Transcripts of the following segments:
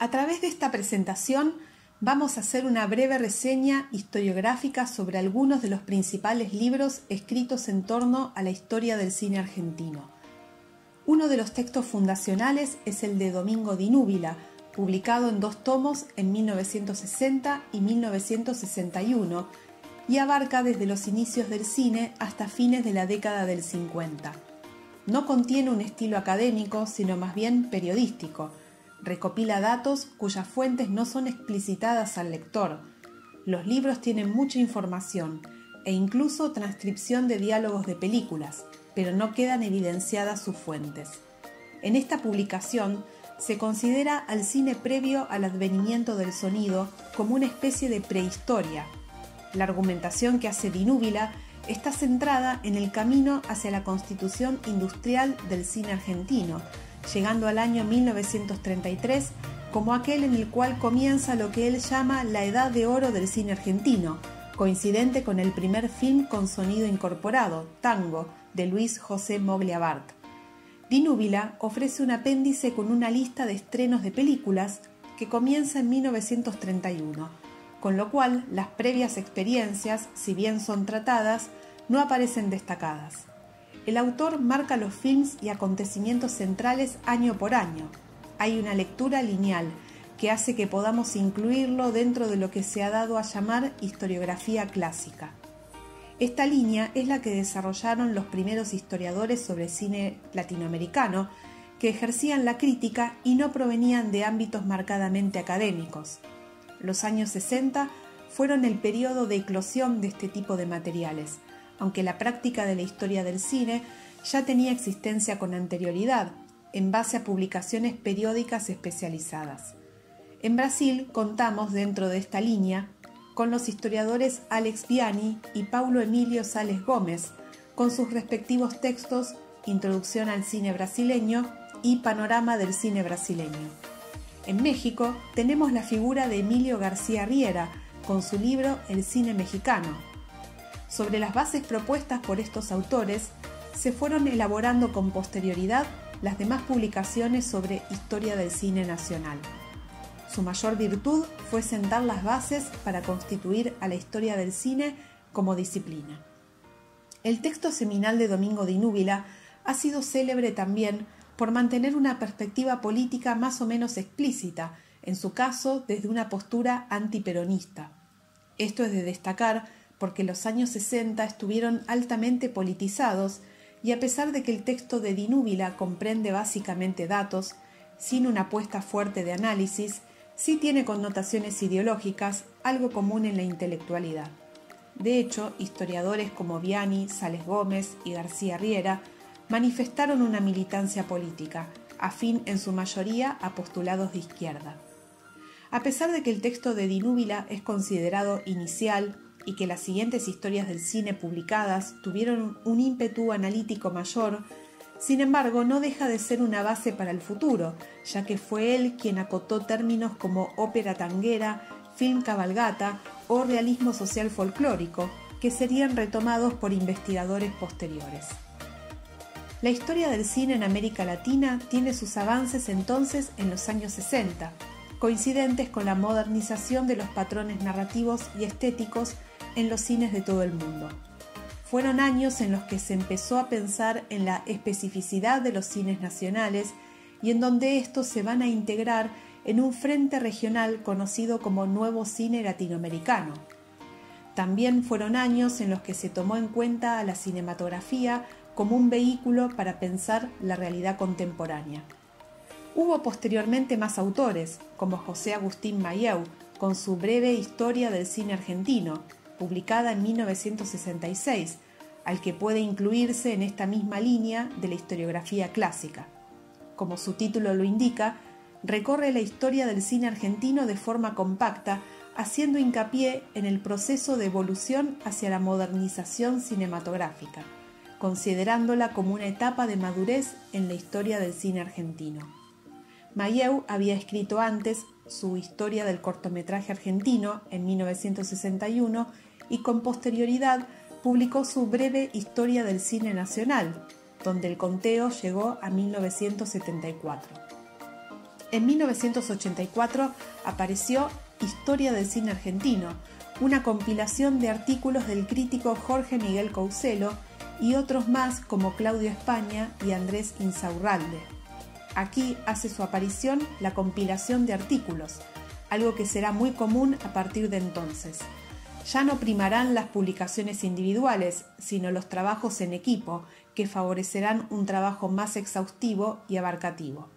A través de esta presentación vamos a hacer una breve reseña historiográfica sobre algunos de los principales libros escritos en torno a la historia del cine argentino. Uno de los textos fundacionales es el de Domingo Di Núbila, publicado en 2 tomos en 1960 y 1961, y abarca desde los inicios del cine hasta fines de la década del 50. No contiene un estilo académico, sino más bien periodístico. Recopila datos cuyas fuentes no son explicitadas al lector. Los libros tienen mucha información e incluso transcripción de diálogos de películas, pero no quedan evidenciadas sus fuentes. En esta publicación se considera al cine previo al advenimiento del sonido como una especie de prehistoria. La argumentación que hace Di Núbila está centrada en el camino hacia la constitución industrial del cine argentino, llegando al año 1933 como aquel en el cual comienza lo que él llama la edad de oro del cine argentino, coincidente con el primer film con sonido incorporado, Tango, de Luis José Moglia Bart. Di Núbila ofrece un apéndice con una lista de estrenos de películas que comienza en 1931, con lo cual las previas experiencias, si bien son tratadas, no aparecen destacadas. El autor marca los films y acontecimientos centrales año por año. Hay una lectura lineal que hace que podamos incluirlo dentro de lo que se ha dado a llamar historiografía clásica. Esta línea es la que desarrollaron los primeros historiadores sobre cine latinoamericano, que ejercían la crítica y no provenían de ámbitos marcadamente académicos. Los años 60 fueron el periodo de eclosión de este tipo de materiales, aunque la práctica de la historia del cine ya tenía existencia con anterioridad, en base a publicaciones periódicas especializadas. En Brasil contamos, dentro de esta línea, con los historiadores Alex Viani y Paulo Emílio Sales Gómez, con sus respectivos textos Introducción al cine brasileño y Panorama del cine brasileño. En México tenemos la figura de Emilio García Riera, con su libro El cine mexicano. Sobre las bases propuestas por estos autores, se fueron elaborando con posterioridad las demás publicaciones sobre historia del cine nacional. Su mayor virtud fue sentar las bases para constituir a la historia del cine como disciplina. El texto seminal de Domingo Di Núbila ha sido célebre también por mantener una perspectiva política más o menos explícita, en su caso desde una postura antiperonista. Esto es de destacar porque los años 60 estuvieron altamente politizados y a pesar de que el texto de Di Núbila comprende básicamente datos, sin una apuesta fuerte de análisis, sí tiene connotaciones ideológicas, algo común en la intelectualidad. De hecho, historiadores como Viani, Sales Gómez y García Riera manifestaron una militancia política, afín en su mayoría a postulados de izquierda. A pesar de que el texto de Di Núbila es considerado inicial y que las siguientes historias del cine publicadas tuvieron un ímpetu analítico mayor, sin embargo no deja de ser una base para el futuro, ya que fue él quien acotó términos como ópera tanguera, film cabalgata o realismo social folclórico, que serían retomados por investigadores posteriores. La historia del cine en América Latina tiene sus avances entonces en los años 60, coincidentes con la modernización de los patrones narrativos y estéticos en los cines de todo el mundo. Fueron años en los que se empezó a pensar en la especificidad de los cines nacionales y en donde estos se van a integrar en un frente regional conocido como Nuevo Cine Latinoamericano. También fueron años en los que se tomó en cuenta a la cinematografía como un vehículo para pensar la realidad contemporánea. Hubo posteriormente más autores, como José Agustín Mayeu, con su breve Historia del cine argentino, publicada en 1966, al que puede incluirse en esta misma línea de la historiografía clásica. Como su título lo indica, recorre la historia del cine argentino de forma compacta, haciendo hincapié en el proceso de evolución hacia la modernización cinematográfica, considerándola como una etapa de madurez en la historia del cine argentino. Mayeu había escrito antes su Historia del cortometraje argentino en 1961 y con posterioridad publicó su breve Historia del cine nacional, donde el conteo llegó a 1974. En 1984 apareció Historia del cine argentino, una compilación de artículos del crítico Jorge Miguel Couselo y otros más como Claudio España y Andrés Insaurralde. Aquí hace su aparición la compilación de artículos, algo que será muy común a partir de entonces. Ya no primarán las publicaciones individuales, sino los trabajos en equipo, que favorecerán un trabajo más exhaustivo y abarcativo.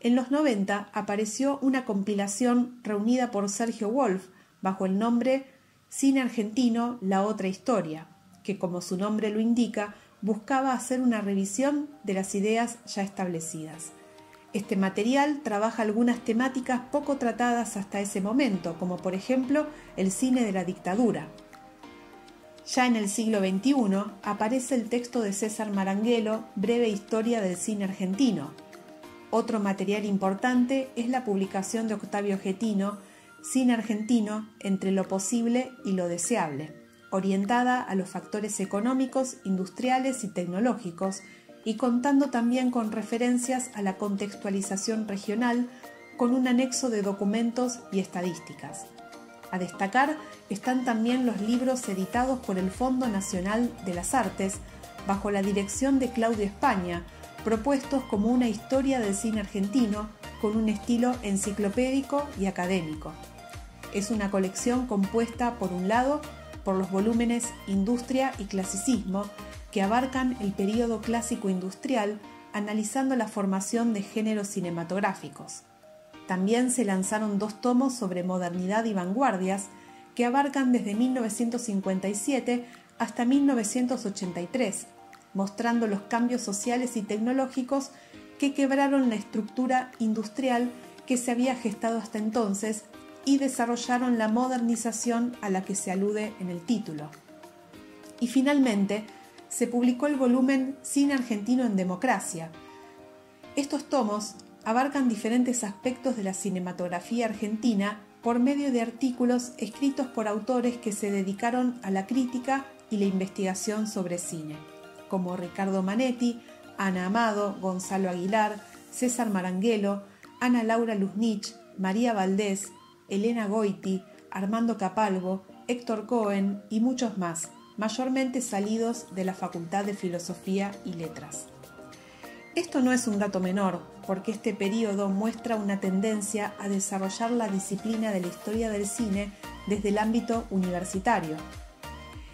En los 90 apareció una compilación reunida por Sergio Wolf bajo el nombre Cine Argentino, la otra historia, que como su nombre lo indica, buscaba hacer una revisión de las ideas ya establecidas. Este material trabaja algunas temáticas poco tratadas hasta ese momento, como por ejemplo el cine de la dictadura. Ya en el siglo XXI aparece el texto de César Maranguelo, Breve historia del cine argentino. Otro material importante es la publicación de Octavio Getino, Cine argentino entre lo posible y lo deseable, orientada a los factores económicos, industriales y tecnológicos, y contando también con referencias a la contextualización regional, con un anexo de documentos y estadísticas. A destacar están también los libros editados por el Fondo Nacional de las Artes, bajo la dirección de Claudio España, propuestos como una historia del cine argentino con un estilo enciclopédico y académico. Es una colección compuesta, por un lado, por los volúmenes Industria y Clasicismo, que abarcan el período clásico industrial, analizando la formación de géneros cinematográficos. También se lanzaron 2 tomos sobre modernidad y vanguardias, que abarcan desde 1957 hasta 1983, mostrando los cambios sociales y tecnológicos que quebraron la estructura industrial que se había gestado hasta entonces y desarrollaron la modernización a la que se alude en el título. Y finalmente, se publicó el volumen Cine Argentino en Democracia. Estos tomos abarcan diferentes aspectos de la cinematografía argentina por medio de artículos escritos por autores que se dedicaron a la crítica y la investigación sobre cine, como Ricardo Manetti, Ana Amado, Gonzalo Aguilar, César Maranguelo, Ana Laura Luznich, María Valdés, Elena Goiti, Armando Capalvo, Héctor Cohen y muchos más, mayormente salidos de la Facultad de Filosofía y Letras. Esto no es un dato menor, porque este periodo muestra una tendencia a desarrollar la disciplina de la historia del cine desde el ámbito universitario.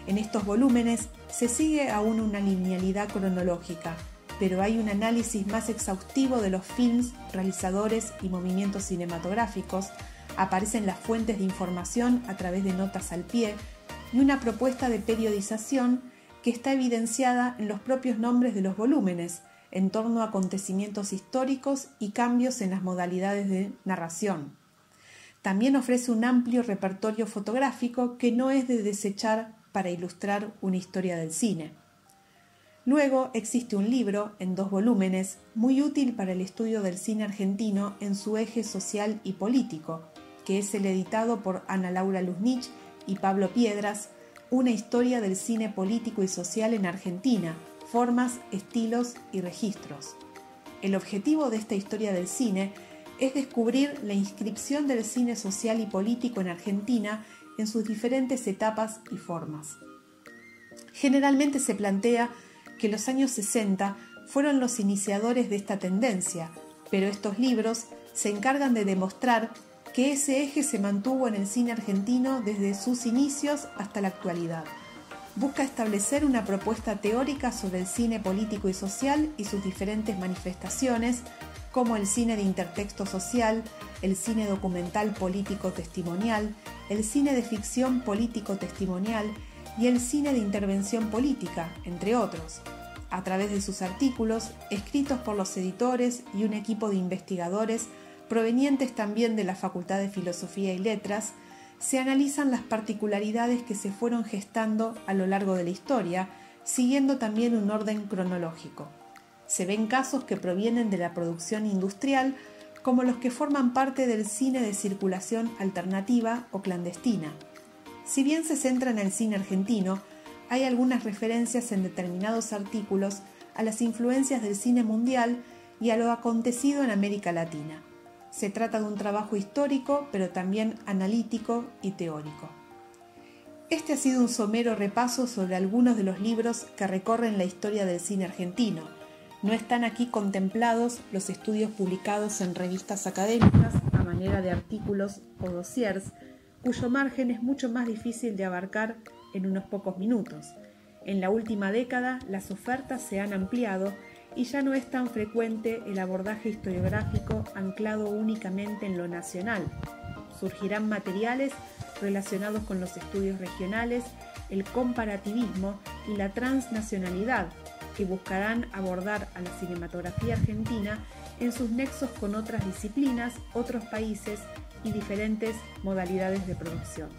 En estos volúmenes se sigue aún una linealidad cronológica, pero hay un análisis más exhaustivo de los films, realizadores y movimientos cinematográficos, aparecen las fuentes de información a través de notas al pie y una propuesta de periodización que está evidenciada en los propios nombres de los volúmenes, en torno a acontecimientos históricos y cambios en las modalidades de narración. También ofrece un amplio repertorio fotográfico que no es de desechar para ilustrar una historia del cine. Luego existe un libro, en 2 volúmenes, muy útil para el estudio del cine argentino en su eje social y político, que es el editado por Ana Laura Luznich y Pablo Piedras, Una historia del cine político y social en Argentina, formas, estilos y registros. El objetivo de esta historia del cine es descubrir la inscripción del cine social y político en Argentina en sus diferentes etapas y formas. Generalmente se plantea que los años 60 fueron los iniciadores de esta tendencia, pero estos libros se encargan de demostrar que ese eje se mantuvo en el cine argentino desde sus inicios hasta la actualidad. Busca establecer una propuesta teórica sobre el cine político y social y sus diferentes manifestaciones, como el cine de intertexto social, el cine documental político-testimonial, el cine de ficción político-testimonial y el cine de intervención política, entre otros. A través de sus artículos, escritos por los editores y un equipo de investigadores provenientes también de la Facultad de Filosofía y Letras, se analizan las particularidades que se fueron gestando a lo largo de la historia, siguiendo también un orden cronológico. Se ven casos que provienen de la producción industrial, como los que forman parte del cine de circulación alternativa o clandestina. Si bien se centra en el cine argentino, hay algunas referencias en determinados artículos a las influencias del cine mundial y a lo acontecido en América Latina. Se trata de un trabajo histórico, pero también analítico y teórico. Este ha sido un somero repaso sobre algunos de los libros que recorren la historia del cine argentino. No están aquí contemplados los estudios publicados en revistas académicas a manera de artículos o dossiers, cuyo margen es mucho más difícil de abarcar en unos pocos minutos. En la última década, las ofertas se han ampliado y ya no es tan frecuente el abordaje historiográfico anclado únicamente en lo nacional. Surgirán materiales relacionados con los estudios regionales, el comparativismo y la transnacionalidad, que buscarán abordar a la cinematografía argentina en sus nexos con otras disciplinas, otros países y diferentes modalidades de producción.